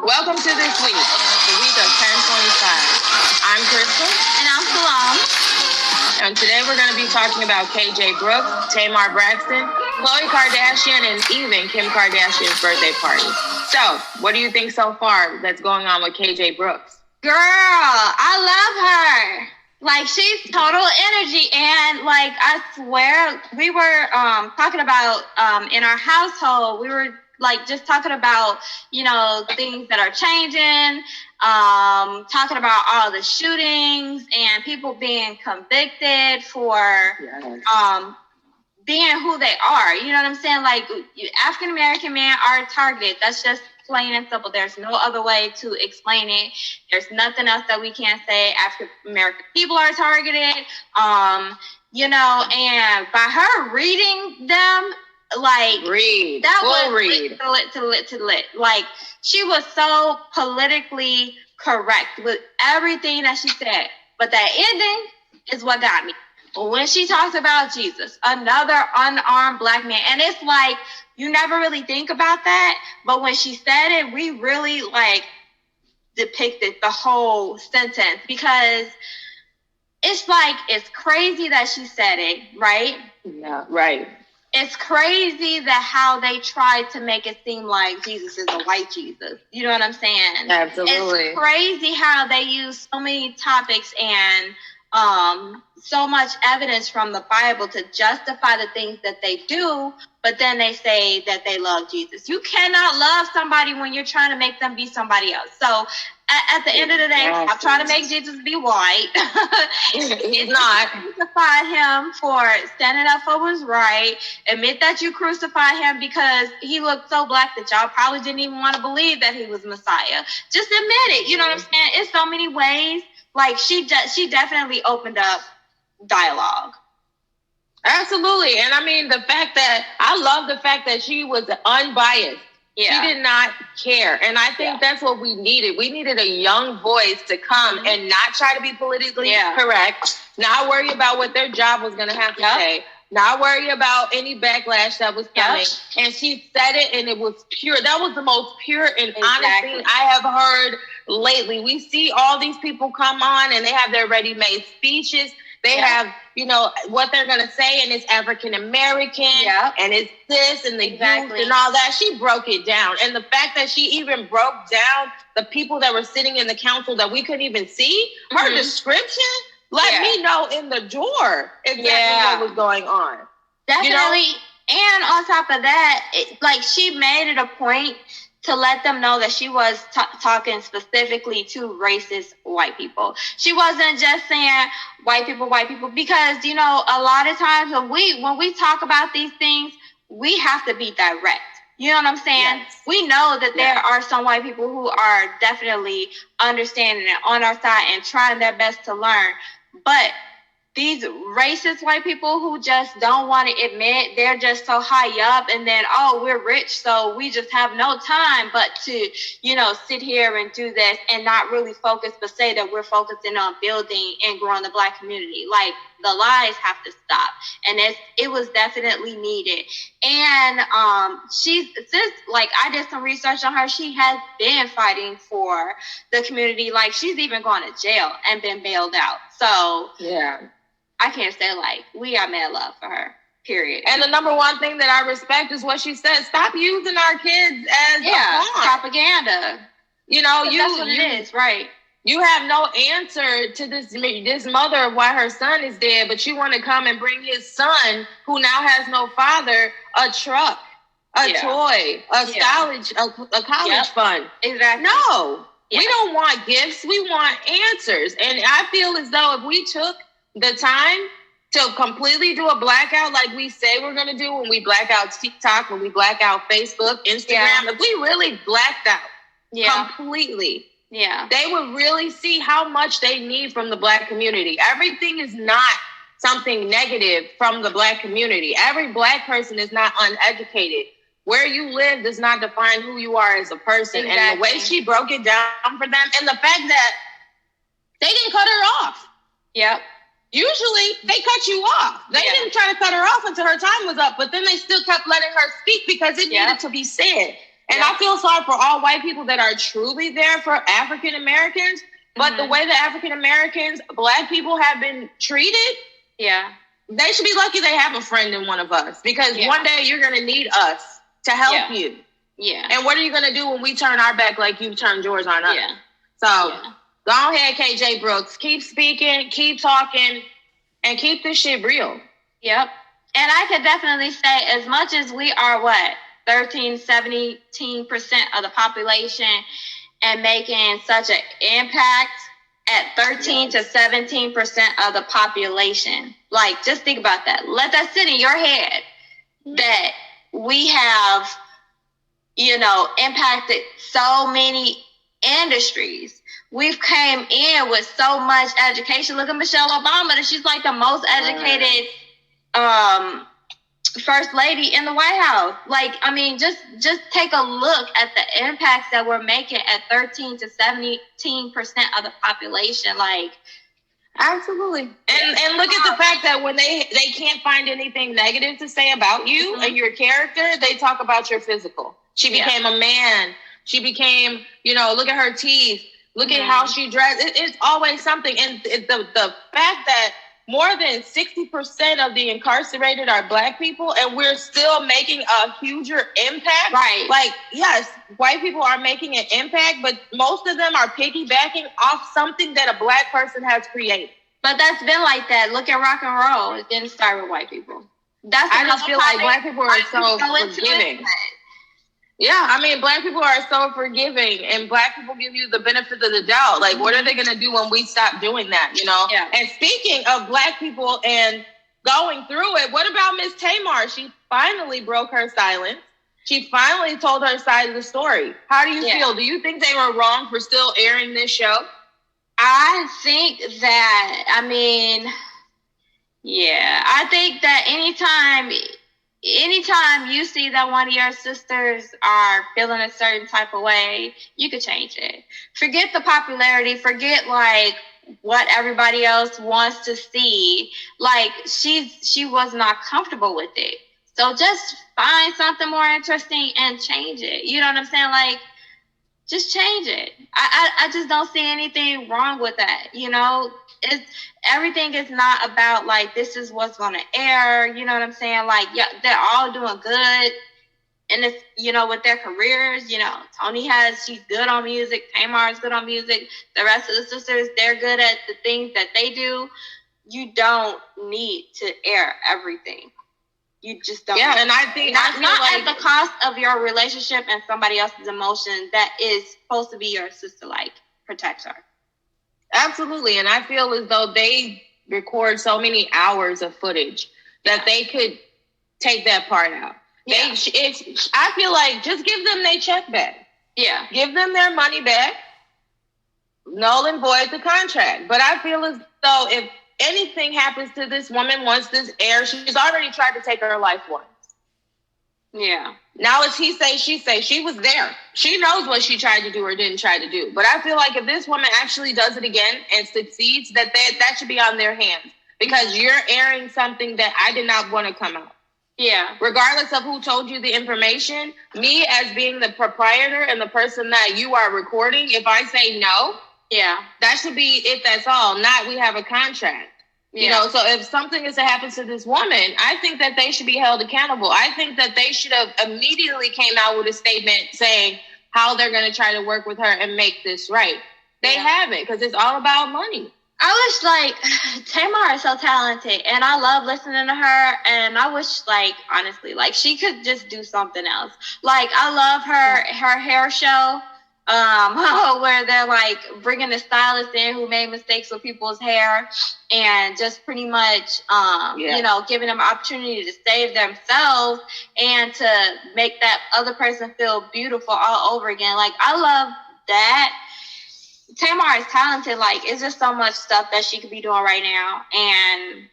Welcome to this week, the week of 1025. I'm Crystal. And I'm Salome. And today we're going to be talking about KJ Brooks, Tamar Braxton, Khloe Kardashian, and even Kim Kardashian's birthday party. So, what do you think so far that's going on with KJ Brooks? Girl, I love her. Like, she's total energy. And, like, I swear, we were talking about in our household, we were like just talking about, you know, things that are changing, talking about all the shootings and people being convicted for being who they are. You know what I'm saying? Like, African American men are targeted. That's just plain and simple. There's no other way to explain it. There's nothing else that we can't say. African American people are targeted. You know, and by her reading them, like, that was lit. Like, she was so politically correct with everything that she said. But that ending is what got me. When she talks about Jesus, another unarmed black man, and it's like, you never really think about that, but when she said it, we really, like, depicted the whole sentence, because it's like, it's crazy that she said it, right? Yeah, right. It's crazy that how they tried to make it seem like Jesus is a white Jesus. You know what I'm saying? Absolutely. It's crazy how they use so many topics and so much evidence from the Bible to justify the things that they do, but then they say that they love Jesus. You cannot love somebody when you're trying to make them be somebody else. So at the end of the day, I'm trying to make Jesus be white. He's not. Crucify him for standing up for what's right. Admit that you crucified him because he looked so black that y'all probably didn't even want to believe that he was Messiah. Just admit it. You know what I'm saying? It's so many ways. Like, she definitely opened up dialogue. Absolutely. And I mean, I love the fact that she was unbiased. Yeah. She did not care. And I think that's what we needed. We needed a young voice to come and not try to be politically correct, not worry about what their job was going to have to say, not worry about any backlash that was coming. And she said it, and it was pure. That was the most pure and honest thing I have heard lately. We see all these people come on, and they have their ready-made speeches. They have, you know, what they're going to say, and it's African-American, and it's this, and the youth, and all that. She broke it down. And the fact that she even broke down the people that were sitting in the council that we couldn't even see, her description let me know in the door exactly what was going on. Definitely. You know? And on top of that, like, she made it a point to let them know that she was talking specifically to racist white people. She wasn't just saying white people, because, you know, a lot of times when we talk about these things, we have to be direct. You know what I'm saying? Yes. We know that there are some white people who are definitely understanding and on our side and trying their best to learn. But these racist white people who just don't want to admit they're just so high up, and then, oh, we're rich, so we just have no time but to, you know, sit here and do this and not really focus, but say that we're focusing on building and growing the black community. Like, the lies have to stop. And it was definitely needed. And since, like, I did some research on her, she has been fighting for the community. Like, she's even gone to jail and been bailed out. So, I can't say, like, we got mad love for her, period. And the number one thing that I respect is what she said. Stop using our kids as a pawn. Propaganda. You know, that's what it is, right? You have no answer to this mother of why her son is dead, but you want to come and bring his son, who now has no father, a truck, a toy, a college fund. Exactly. No, we don't want gifts. We want answers. And I feel as though if we took the time to completely do a blackout like we say we're going to do when we black out TikTok, when we black out Facebook, Instagram, if we really blacked out completely, they would really see how much they need from the black community. Everything is not something negative from the black community. Every black person is not uneducated. Where you live does not define who you are as a person. Exactly. And the way she broke it down for them, and the fact that they didn't cut her off. Yep. Usually they cut you off. They didn't try to cut her off until her time was up, but then they still kept letting her speak because it needed to be said. And I feel sorry for all white people that are truly there for African Americans. But the way that African Americans, Black people have been treated, they should be lucky they have a friend in one of us. Because one day you're going to need us to help you. Yeah. And what are you going to do when we turn our back like you turned yours on us? Yeah. So go ahead, KJ Brooks. Keep speaking, keep talking, and keep this shit real. Yep. And I could definitely say, as much as we are 17% of the population and making such an impact at 13 to 17% of the population. Like, just think about that. Let that sit in your head that we have, impacted so many industries. We've came in with so much education. Look at Michelle Obama. She's like the most educated first lady in the White House. Like, I mean, just take a look at the impacts that we're making at 13 to 17% of the population. Like, absolutely. And look at the fact that when they can't find anything negative to say about you and your character, they talk about your physical. She became a man. She became, look at her teeth. Look at how she dressed. It's always something. And the fact that more than 60% of the incarcerated are Black people, and we're still making a huger impact. Right. Like, yes, white people are making an impact, but most of them are piggybacking off something that a Black person has created. But that's been like that. Look at rock and roll. It didn't start with white people. I just feel like Black people are so forgiving. Yeah, I mean, Black people are so forgiving, and Black people give you the benefit of the doubt. Like, what are they going to do when we stop doing that, Yeah. And speaking of Black people and going through it, what about Miss Tamar? She finally broke her silence. She finally told her side of the story. How do you feel? Do you think they were wrong for still airing this show? I think that, I think that anytime you see that one of your sisters are feeling a certain type of way, you could change it. Forget the popularity. Forget what everybody else wants to see. Like, she was not comfortable with it. So just find something more interesting and change it. You know what I'm saying? Like, just change it. I just don't see anything wrong with that. Everything is not about this is what's going to air. You know what I'm saying? They're all doing good. And it's, with their careers, she's good on music. Tamar's good on music. The rest of the sisters, they're good at the things that they do. You don't need to air everything. You just don't. Yeah, and I think not at the cost of your relationship and somebody else's emotion that is supposed to be your sister. Protect her. Absolutely, and I feel as though they record so many hours of footage that they could take that part out. Yeah. I feel like just give them their check back. Yeah, give them their money back. Null and void the contract. But I feel as though if anything happens to this woman once this airs, she's already tried to take her life once. Yeah. Now it's he say, she say. She was there. She knows what she tried to do or didn't try to do. But I feel like if this woman actually does it again and succeeds, that should be on their hands. Because you're airing something that I did not want to come out. Yeah. Regardless of who told you the information, me as being the proprietor and the person that you are recording, if I say no, that should be it. That's all. Not we have a contract. So if something is to happen to this woman, I think that they should be held accountable. I think that they should have immediately came out with a statement saying how they're going to try to work with her and make this right. They haven't, because it's all about money. I wish, Tamar is so talented, and I love listening to her, and I wish, honestly, she could just do something else. I love her hair show. Where they're bringing the stylist in who made mistakes with people's hair and just pretty much, giving them opportunity to save themselves and to make that other person feel beautiful all over again. I love that. Tamar is talented. It's just so much stuff that she could be doing right now. And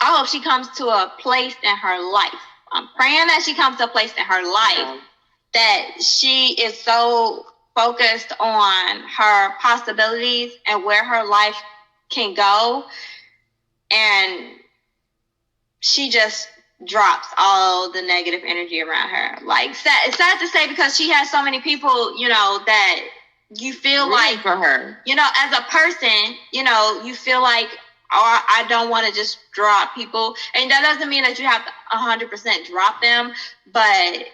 I hope she comes to a place in her life. I'm praying that she comes to a place in her life that she is so focused on her possibilities and where her life can go, and she just drops all the negative energy around her. Like, it's sad to say because she has so many people, you know, that you feel like for her, you know, as a person, you know, you feel like, oh, I don't want to just drop people. And that doesn't mean that you have to 100% drop them, but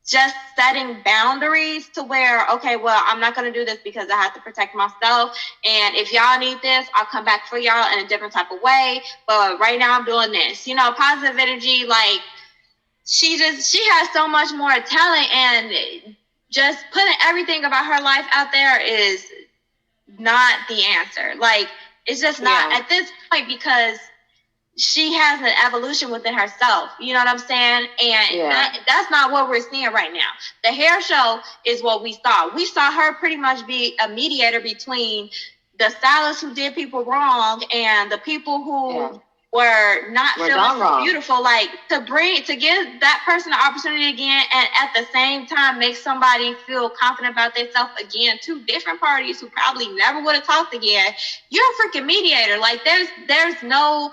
just setting boundaries to where, okay, well, I'm not going to do this because I have to protect myself. And if y'all need this, I'll come back for y'all in a different type of way. But right now I'm doing this, you know, positive energy. Like, she has so much more talent, and just putting everything about her life out there is not the answer. Like, it's just not at this point, because she has an evolution within herself. You know what I'm saying? And that's not what we're seeing right now. The hair show is what we saw. We saw her pretty much be a mediator between the stylists who did people wrong and the people who were not feeling so beautiful. Like, to give that person the opportunity again, and at the same time make somebody feel confident about themselves again. Two different parties who probably never would have talked again. You're a freaking mediator. Like, there's no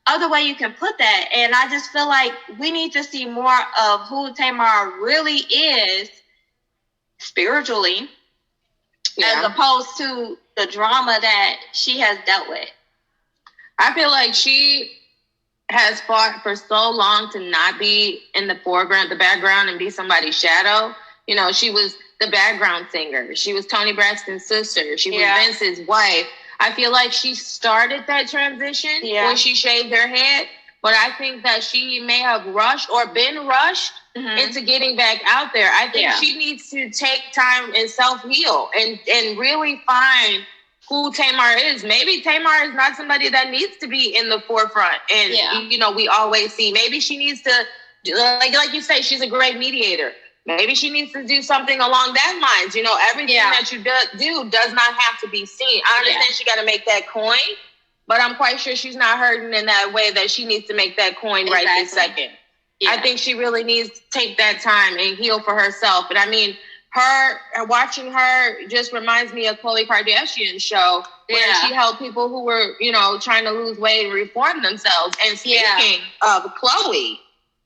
other way you can put that. And I just feel like we need to see more of who Tamar really is spiritually, as opposed to the drama that she has dealt with. I feel like she has fought for so long to not be in the foreground, the background, and be somebody's shadow. You know, she was the background singer. She was Toni Braxton's sister. She was Vince's wife. I feel like she started that transition when she shaved her head, but I think that she may have rushed or been rushed into getting back out there. I think she needs to take time and self-heal and really find who Tamar is. Maybe Tamar is not somebody that needs to be in the forefront. And, you know, we always see, maybe she needs to, like you say, she's a great mediator. Maybe she needs to do something along that lines. You know, everything that you do does not have to be seen. I understand she got to make that coin, but I'm quite sure she's not hurting in that way that she needs to make that coin right this second. Yeah. I think she really needs to take that time and heal for herself. And I mean, watching her just reminds me of Khloe Kardashian's show where she helped people who were, you know, trying to lose weight and reform themselves. And speaking of Khloe,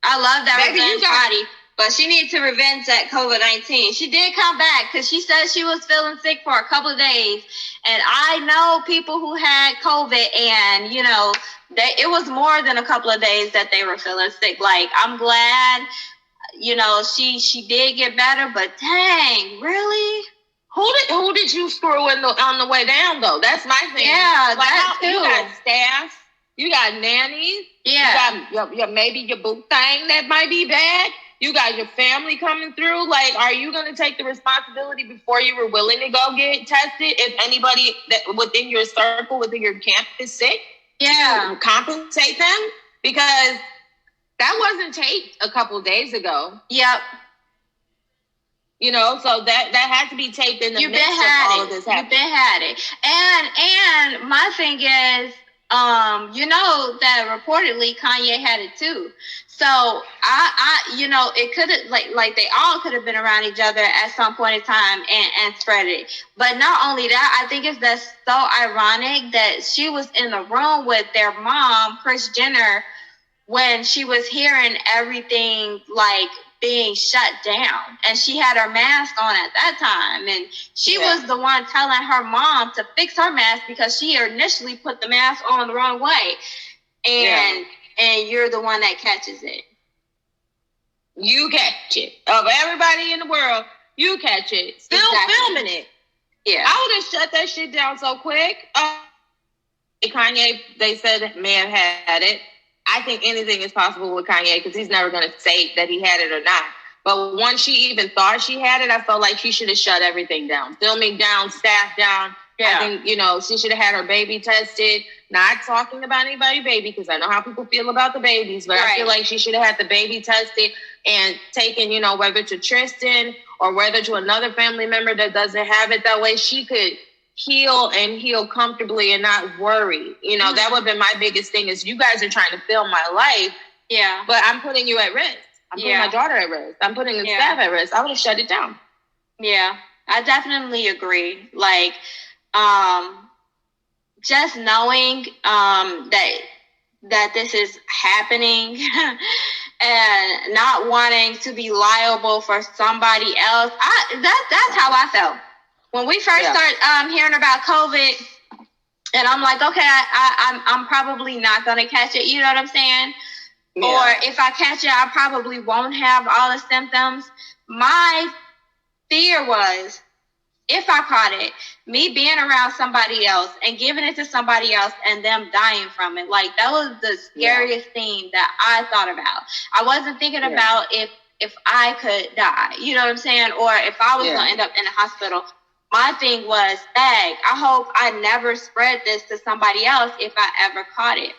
I love that revenge party. But she needs to revenge that COVID-19. She did come back because she said she was feeling sick for a couple of days. And I know people who had COVID, and, you know, it was more than a couple of days that they were feeling sick. Like, I'm glad, you know, she did get better, but dang, really? Who did you screw on the way down, though? That's my thing. Yeah, like, that too. You got staff, you got nannies, you got maybe your boo thing that might be bad. You got your family coming through. Like, are you going to take the responsibility before you were willing to go get tested? If anybody that within your circle, within your camp is sick, to compensate them? Because that wasn't taped a couple days ago. Yep. You know, so that had to be taped in the midst of all of this happening. You've been had it. And my thing is, you know that reportedly Kanye had it too. So I you know, it could have like they all could have been around each other at some point in time and spread it. But not only that, I think that's so ironic that she was in the room with their mom, Kris Jenner, when she was hearing everything like being shut down, and she had her mask on at that time, and she was the one telling her mom to fix her mask because she initially put the mask on the wrong way, and you're the one that catches it. You catch it. Of everybody in the world, you catch it. Still filming it. Yeah, I would have shut that shit down so quick. Kanye, they said, may have had it. I think anything is possible with Kanye because he's never going to say that he had it or not. But once she even thought she had it, I felt like she should have shut everything down. Filming down, staff down. Yeah. I think, you know, she should have had her baby tested. Not talking about anybody's baby because I know how people feel about the babies. But I feel like she should have had the baby tested and taken, you know, whether to Tristan or whether to another family member that doesn't have it. That way she could heal comfortably and not worry. You know, that would have been my biggest thing is you guys are trying to film my life. Yeah. But I'm putting you at risk. I'm putting my daughter at risk. I'm putting the staff at risk. I would have shut it down. Yeah, I definitely agree. Like, just knowing that this is happening and not wanting to be liable for somebody else. That's how I felt when we first started hearing about COVID. And I'm like, okay, I'm probably not gonna catch it. You know what I'm saying? Yeah. Or if I catch it, I probably won't have all the symptoms. My fear was, if I caught it, me being around somebody else and giving it to somebody else and them dying from it. Like, that was the scariest thing that I thought about. I wasn't thinking about if I could die, you know what I'm saying? Or if I was going to end up in a hospital. My thing was, I hope I never spread this to somebody else if I ever caught it.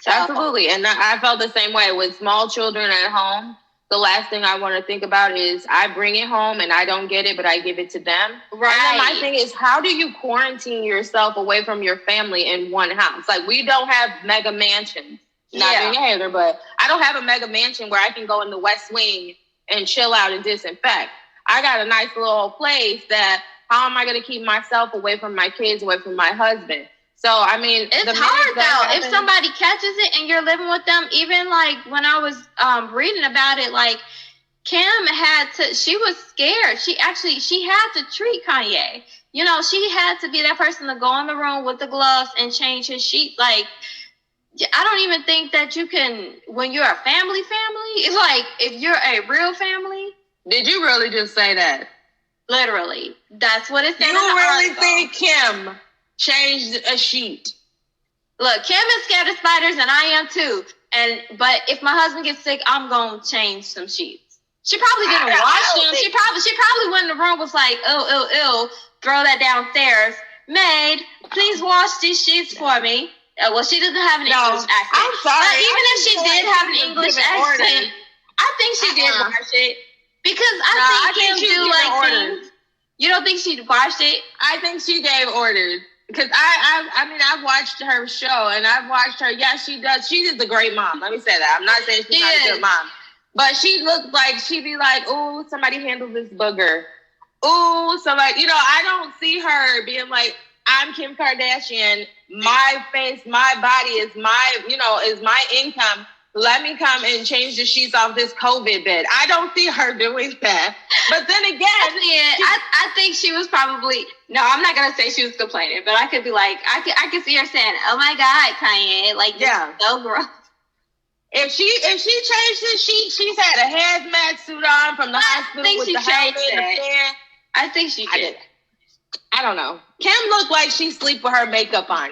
So. Absolutely. And I felt the same way with small children at home. The last thing I want to think about is I bring it home and I don't get it, but I give it to them. Right. And then my thing is, how do you quarantine yourself away from your family in one house? Like, we don't have mega mansions. Not being a hater, but I don't have a mega mansion where I can go in the West Wing and chill out and disinfect. I got a nice little place that, how am I going to keep myself away from my kids, away from my husband? So, I mean, it's hard though. If somebody catches it and you're living with them, even like when I was reading about it, like Kim she was scared. She had to treat Kanye. You know, she had to be that person to go in the room with the gloves and change his sheet. Like, I don't even think that you can, when you're a family, it's like, if you're a real family. Did you really just say that? Literally. That's what it said. You really think Kim changed a sheet? Look, Kim is scared of spiders, and I am too. But if my husband gets sick, I'm gonna change some sheets. She probably didn't wash them. She probably went in the room, was like, ew, throw that downstairs. Maid, please wash these sheets for me. Well, she doesn't have an English accent. I'm sorry. But even if she did have an English accent, I think she did wash it. Because I think Kim do like things. You don't think she washed it? I think she gave orders. Because I mean, I've watched her show and I've watched her. Yeah, she does. She is a great mom. Let me say that. I'm not saying she's not a good mom. But she looked like, she'd be like, oh, somebody handle this booger. Oh, somebody, I don't see her being like, I'm Kim Kardashian. My face, my body is is my income. Let me come and change the sheets off this COVID bed. I don't see her doing that. But then again, I think she was probably, no, I'm not going to say she was complaining, but I could be like, I could see her saying, oh my God, Kanye, like, this is so gross. If she changed the sheet, she's had a hazmat suit on from the hospital with the helmet and the fan. I think she did. I don't know. Kim looked like she sleep with her makeup on.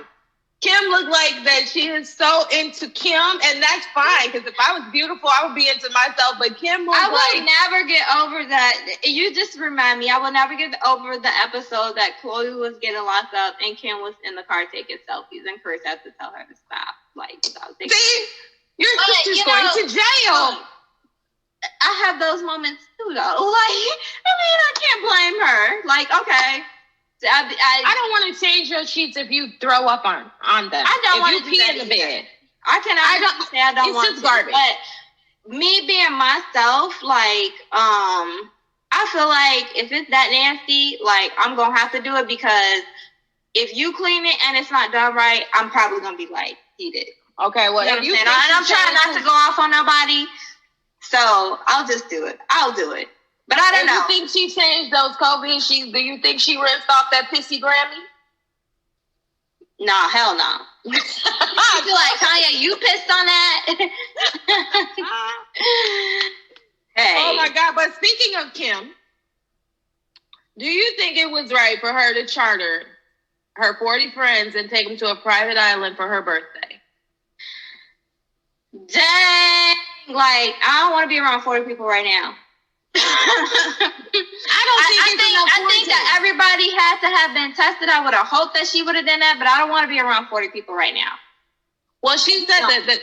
Kim looked like that she is so into Kim, and that's fine, because if I was beautiful, I would be into myself, but Kim looked I will never get over that. You just remind me, I will never get over the episode that Khloe was getting locked up and Kim was in the car taking selfies, and Chris had to tell her to stop. Like, see? Your sister's going to jail. I have those moments too, though. Like, I mean, I can't blame her. Like, okay. I don't want to change your sheets if you throw up on them. I don't want to pee in the bed. I don't want to. It's just garbage. But me being myself, like, I feel like if it's that nasty, like, I'm going to have to do it, because if you clean it and it's not done right, I'm probably going to be like, eat it. Okay, well, you know, and I'm trying not to go off on nobody, so I'll just do it. I'll do it. But I don't know. Do you think she changed those COVID sheets? Do you think she rinsed off that pissy Grammy? Nah, hell no. You feel like, Kanye, you pissed on that? Hey. Oh my God, but speaking of Kim, do you think it was right for her to charter her 40 friends and take them to a private island for her birthday? Dang. Like, I don't want to be around 40 people right now. I think that everybody had to have been tested. I would have hoped that she would have done that, but I don't want to be around 40 people right now. Well, she said that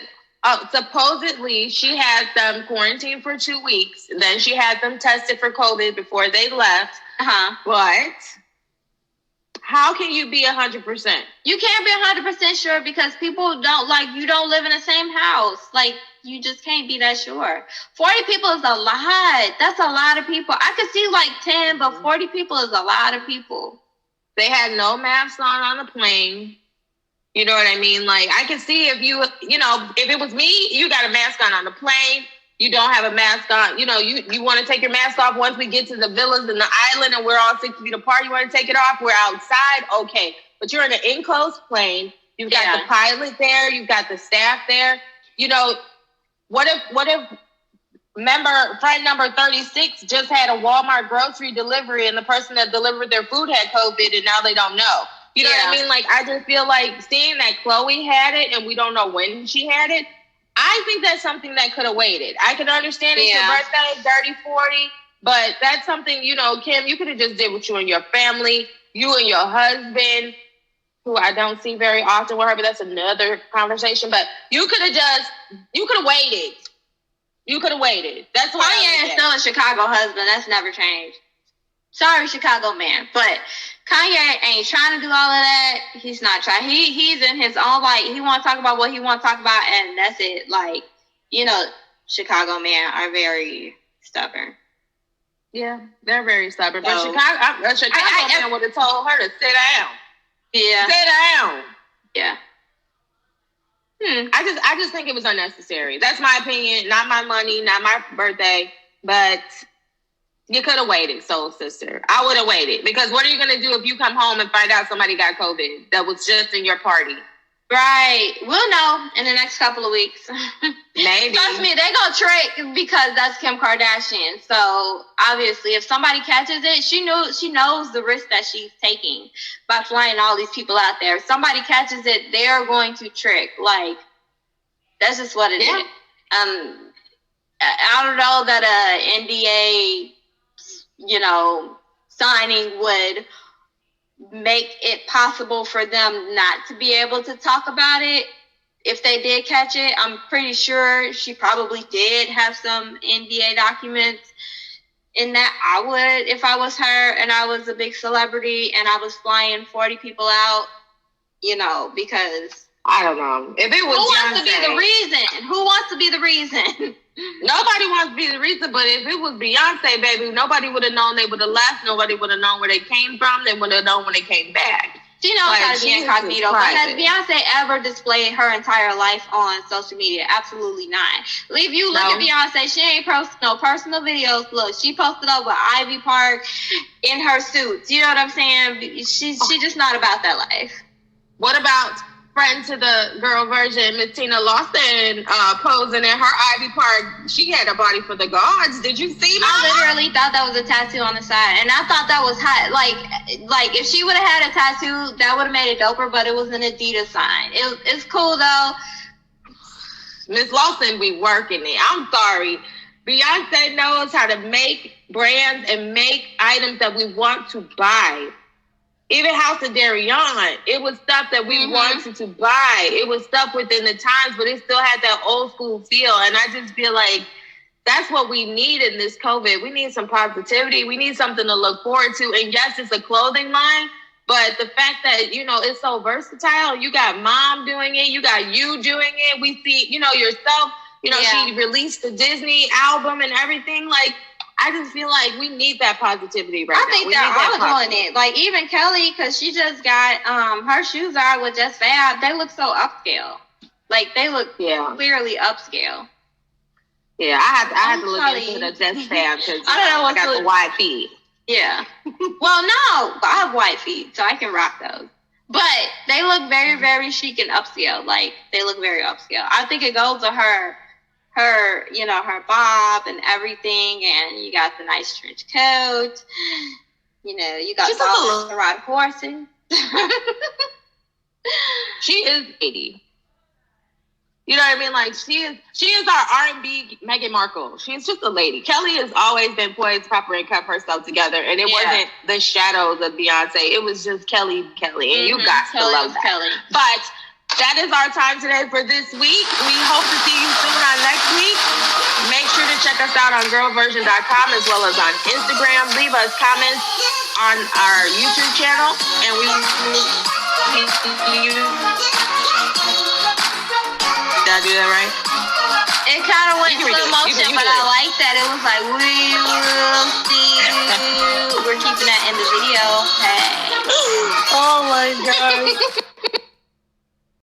supposedly she had them quarantined for 2 weeks. Then she had them tested for COVID before they left. But how can you be 100%? You can't be 100% sure, because people you don't live in the same house. Like, you just can't be that sure. 40 people is a lot. That's a lot of people. I could see like 10, but 40 people is a lot of people. They had no masks on the plane. You know what I mean? Like, I can see if if it was me, you got a mask on the plane. You don't have a mask on. You want to take your mask off once we get to the villas and the island and we're all 6 feet apart. You want to take it off? We're outside. Okay. But you're in an enclosed plane. You've got the pilot there. You've got the staff there. What if friend number 36 just had a Walmart grocery delivery and the person that delivered their food had COVID and now they don't know? You know what I mean? Like, I just feel like seeing that Khloe had it and we don't know when she had it, I think that's something that could have waited. I can understand it's your birthday, 30, 40, but that's something, Kim, you could have just did with you and your family, you and your husband, who I don't see very often with her, but that's another conversation. But you could have waited. You could have waited. That's why Kanye is still a Chicago husband. That's never changed. Sorry, Chicago man, but Kanye ain't trying to do all of that. He's not trying. He's in his own light. He want to talk about what he want to talk about, and that's it. Like, Chicago men are very stubborn. Yeah, they're very stubborn. But Chicago man would have told her to sit down. Yeah, sit down. Yeah. I just think it was unnecessary. That's my opinion. Not my money. Not my birthday. But you could have waited, soul sister. I would have waited. Because what are you going to do if you come home and find out somebody got COVID that was just in your party? Right. We'll know in the next couple of weeks. Maybe. Trust me, they gonna trick because that's Kim Kardashian. So obviously, if somebody catches it, she knows the risk that she's taking by flying all these people out there. If somebody catches it, they're going to trick. Like, that's just what it is. I don't know that a NDA, signing would make it possible for them not to be able to talk about it if they did catch it. I'm pretty sure she probably did have some NDA documents in that. I would, if I was her and I was a big celebrity and I was flying 40 people out, because I don't know. If it was who wants to be the reason? Who wants to be the reason? Nobody wants to be the reason, but if it was Beyonce, baby, nobody would have known they would have left. Nobody would have known where they came from. They would have known when they came back. She knows how to be incognito. But has Beyonce ever displayed her entire life on social media? Absolutely not. If you look at Beyonce, she ain't posted no personal videos. Look, she posted up with Ivy Park in her suits. You know what I'm saying? She's just not about that life. What about friend to the girl version, Miss Tina Lawson, posing in her Ivy Park? She had a body for the gods. Did you see that? I literally thought that was a tattoo on the side, and I thought that was hot. Like if she would have had a tattoo, that would have made it doper. But it was an Adidas sign. It's cool though. Miss Lawson be working it. I'm sorry. Beyonce knows how to make brands and make items that we want to buy. Even House of Darion, it was stuff that we wanted to buy. It was stuff within the times, but it still had that old school feel. And I just feel like that's what we need in this COVID. We need some positivity. We need something to look forward to. And yes, it's a clothing line, but the fact that, it's so versatile. You got mom doing it. You got you doing it. We see, yourself, she released the Disney album and everything. Like, I just feel like we need that positivity right now. I think they're all doing it. Like, even Kelly, because she just got, her shoes are with Just Fab. They look so upscale. Like, they look clearly upscale. Yeah, I had to look into the Just Fab because I got the wide feet. Yeah. Well, no, I have wide feet, so I can rock those. But they look very, very chic and upscale. Like, they look very upscale. I think it goes to her, her bob and everything, and you got the nice trench coat. You got dollars to ride horses. She is 80. You know what I mean? Like, she is our R&B Meghan Markle. She's just a lady. Kelly has always been poised, proper, and kept herself together. And it wasn't the shadows of Beyonce. It was just Kelly. And you got to love that. Kelly. But that is our time today for this week. We hope to see you soon on next week. Make sure to check us out on girlversion.com as well as on Instagram. Leave us comments on our YouTube channel, and we will see you. Did I do that right? It kind of went slow motion, but I like that. It was like, we will see you. We're keeping that in the video. Hey. Oh my God.